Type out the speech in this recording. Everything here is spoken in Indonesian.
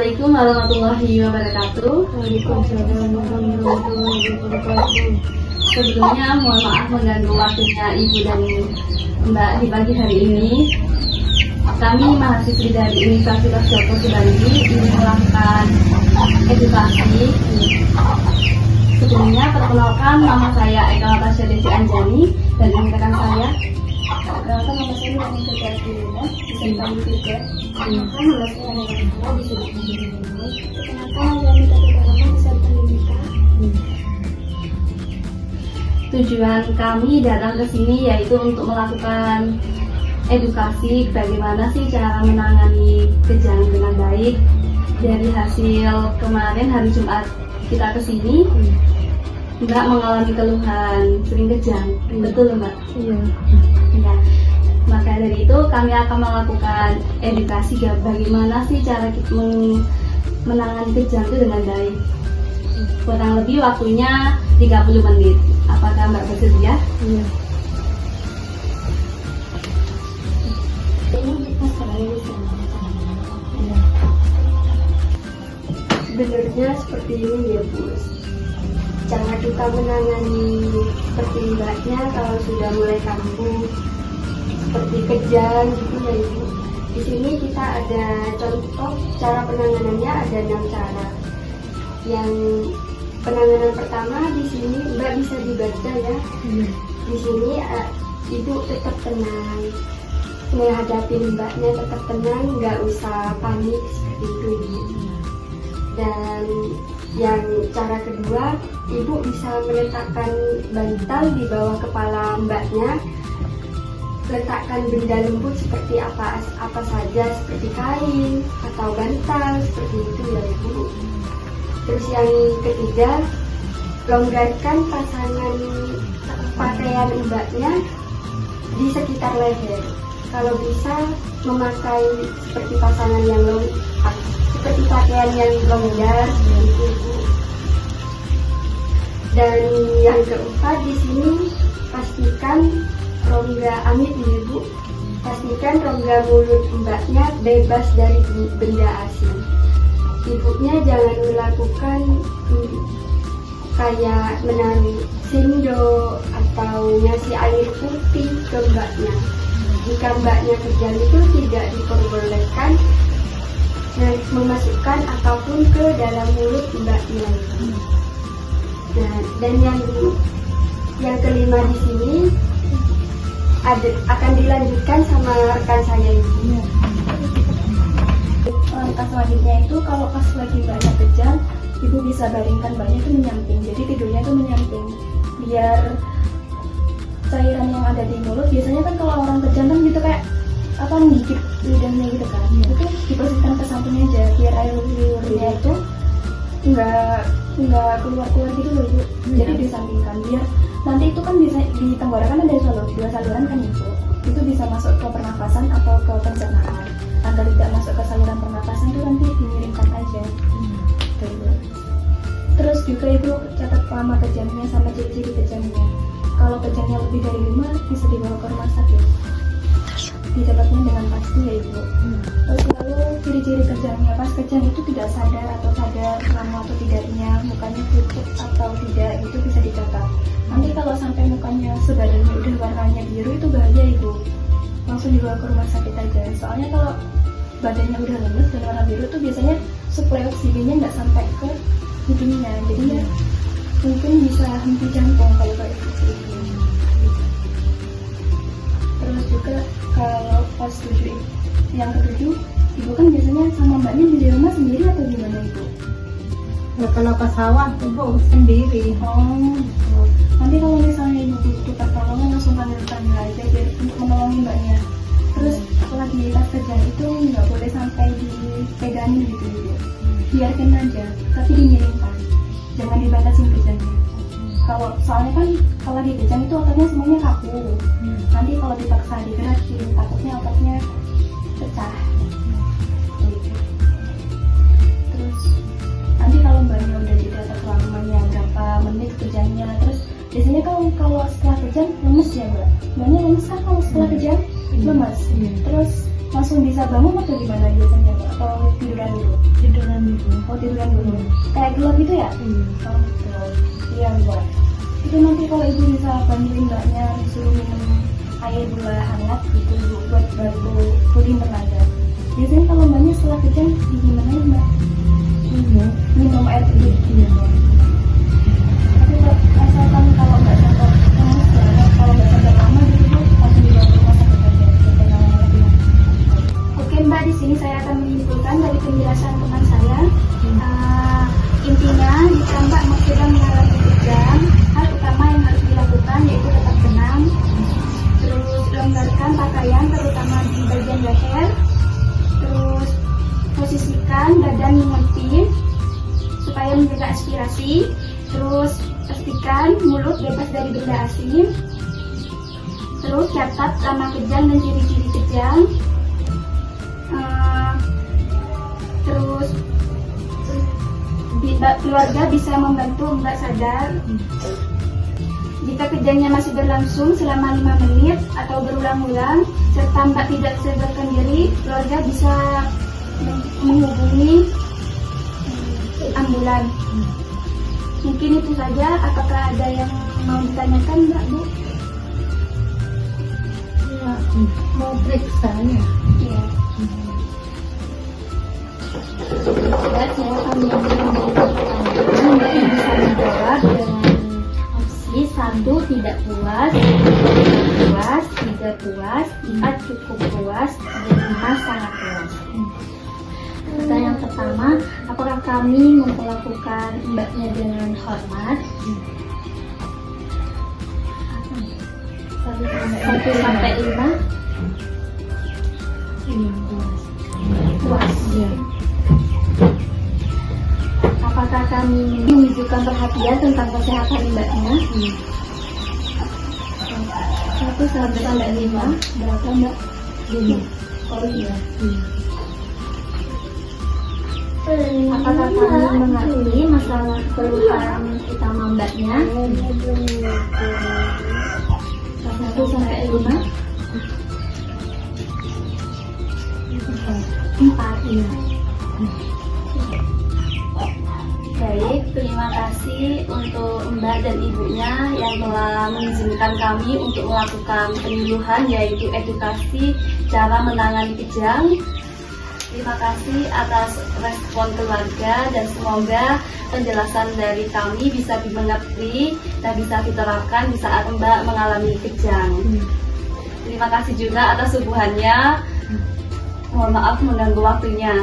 Assalamualaikum warahmatullahi wabarakatuh. Waalaikumsalam warahmatullahi wabarakatuh. Sebelumnya mohon maaf mengganggu waktunya Ibu dan Mbak di pagi hari ini. Kami mahasiswi dari Universitas Dr. Subandi ingin melakukan edukasi. Sebelumnya perkenalkan, nama saya Eka Natasha Desi Anjani dan ini rekan saya. Perkenalkan, nama saya Nurani Firdausina, bisa dipanggil Firda. Perkenalkan, nama saya Nurani Firdausina, bisa dipanggil Nurani. Perkenalkan, nama saya Mita Firdausina, bisa dipanggil Mita. Tujuan kami datang ke sini yaitu untuk melakukan edukasi bagaimana sih cara menangani kejang dengan baik. Dari hasil kemarin hari Jumat kita ke sini, Mbak mengalami keluhan sering kejang, betul Mbak? Iya. Ya. Maka dari itu kami akan melakukan edukasi bagaimana sih cara kita menangani kejang itu dengan baik. Kurang lebih waktunya 30 menit. Apakah Mbak bersedia? Iya. Ini masalahnya bisa. Iya. Sebenarnya seperti ini ya Bu. Cara kita menangani seperti mbaknya kalau sudah mulai kambuh seperti kejang gitu ya Ibu. Di sini kita ada contoh cara penanganannya, ada 6 cara. Yang penanganan pertama di sini Mbak bisa dibaca ya. Di sini Ibu tetap tenang, menghadapi mbaknya tetap tenang, nggak usah panik seperti itu Ibu. Dan yang cara kedua, Ibu bisa meletakkan bantal di bawah kepala mbaknya. Letakkan benda lembut seperti apa saja, seperti kain atau bantal seperti itu ya Ibu. Terus yang ketiga, longgarkan pasangan pakaian mbaknya di sekitar leher. Kalau bisa memakai seperti pasangan yang seperti pakaian yang longgar seperti itu. Dan yang keempat di sini pastikan rongga amit ya Bu. Pastikan rongga mulut mbaknya bebas dari benda asing. Ibunya jangan melakukan kayak menaruh sendok atau ngasih air putih ke mbaknya. Jika mbaknya kejang itu tidak diperbolehkan memasukkan apapun ke dalam mulut mbaknya. Nah, dan yang kelima di sini akan dilanjutkan sama rekan saya ini. Langkah selanjutnya itu kalau pas lagi banyak kejang, Ibu bisa baringkan mbaknya itu menyamping. Jadi tidurnya itu menyamping, biar cairan yang ada di mulut, biasanya kan kalau orang kejang kan gitu kayak menggigit lidahnya gitu kan, itu diposisikan ke samping aja biar air liurnya itu nggak keluar gitu loh Ibu. Jadi disampingkan biar nanti itu kan bisa di tenggorokan ada dua saluran kan Ibu, itu bisa masuk ke pernafasan atau ke pencernaan. Agar tidak masuk ke saluran pernafasan itu nanti dimiringkan aja. Terus juga Ibu catat lama kejangnya sama ciri-ciri kejangnya. Kalau kejangnya lebih dari 5 bisa dibawa ke rumah sakit. Dicatatnya dengan pasti ya Ibu. Terus lalu ciri-ciri kejangnya, pas kejang itu tidak sadar atau sadar lama atau tidaknya, mukanya pucat atau tidak, itu bisa dicatat. Nanti kalau sampai mukanya sebadannya udah warnanya biru itu bahaya Ibu. Langsung dibawa ke rumah sakit aja. Soalnya kalau badannya udah lemes dan warna biru tuh biasanya suplai oksigennya nggak sampai ke hidungnya, jadinya mungkin bisa henti jantung kalau kayak gitu. Terus juga kalau pas 7 yang ke-7, Ibu kan biasanya sama mbaknya di rumah sendiri atau gimana Ibu? Ya, kalau ke sawah Ibu sendiri. Oh, gitu. Nanti kalau misalnya Ibu butuh pertolongan langsung panggil tetangga aja untuk menolong mbaknya. Terus lagi pas kejang itu nggak boleh sampai dipegangin gitu Ibu. Biarkan aja, tapi dimiringkan. Jangan dibatasin kejangnya. Soalnya kan kalau di kejang itu ototnya semuanya kaku. Nanti kalau dipaksa digerakin, takutnya ototnya pecah. Terus nanti kalau mbaknya udah dicatat lamanya berapa menit kejangnya, terus biasanya kalau setelah kejang lemes ya mbaknya lemes kan kalau setelah kejang lemes. Terus langsung bisa bangun atau gimana biasanya Mbak? Atau tiduran dulu? Tiduran Oh, tiduran dulu. Kayak gelap gitu ya? Oh, betul. Iya, Mbak. Itu nanti kalau ibu bisa bantuin mbaknya disuruh minum air gula hangat gitu Bu, buat bantu pulih tenaga. Biasanya kalau mbaknya setelah kejang gimana ya Mbak? Minum air putih. Tapi asalkan kalau nggak sampai lemes banget, kalau nggak sampai lama gitu Bu, langsung dibawa ke rumah sakit aja. Penanganan lebih lanjut. Oke Mbak, di sini saya akan menyimpulkan dari penjelasan teman saya. Intinya, jika Mbak sedang mengalami kejang, hal utama yang harus dilakukan yaitu tetap tenang, terus longgarkan pakaian terutama di bagian leher, terus posisikan badan mengepit supaya menjaga aspirasi, terus pastikan mulut bebas dari benda asing, terus catat lama kejang dan ciri-ciri kejang, terus keluarga bisa membantu Mbak sadar. Jika kejangnya masih berlangsung selama 5 menit atau berulang-ulang serta Mbak tidak sadarkan diri, keluarga bisa menghubungi ambulan. Mungkin itu saja. Apakah ada yang mau ditanyakan Mbak Bu? Ya, mau periksa ya. Iya. Dan saya akan menjawab pertanyaan Mbak yang bisa menjawab dengan opsi 1 tidak puas, 2 puas, 3 puas, 4 cukup puas, dan 5 sangat puas. Pertanyaan pertama, apakah kami memperlakukan mbaknya dengan hormat? 1 sampai 5 puas. Apakah kami menunjukkan perhatian tentang kesehatan mbaknya? 1 sampai 5 berapa Mbak? 5. Oh iya. Apakah kami mengerti masalah keluhan utama mbaknya? 1 sampai 5. 4 iya. Baik, terima kasih untuk Mbak dan Ibunya yang telah mengizinkan kami untuk melakukan penyuluhan yaitu edukasi cara menangani kejang. Terima kasih atas respon keluarga dan semoga penjelasan dari kami bisa dimengerti dan bisa diterapkan di saat Mbak mengalami kejang. Terima kasih juga atas subuhannya. Mohon maaf mengganggu waktunya.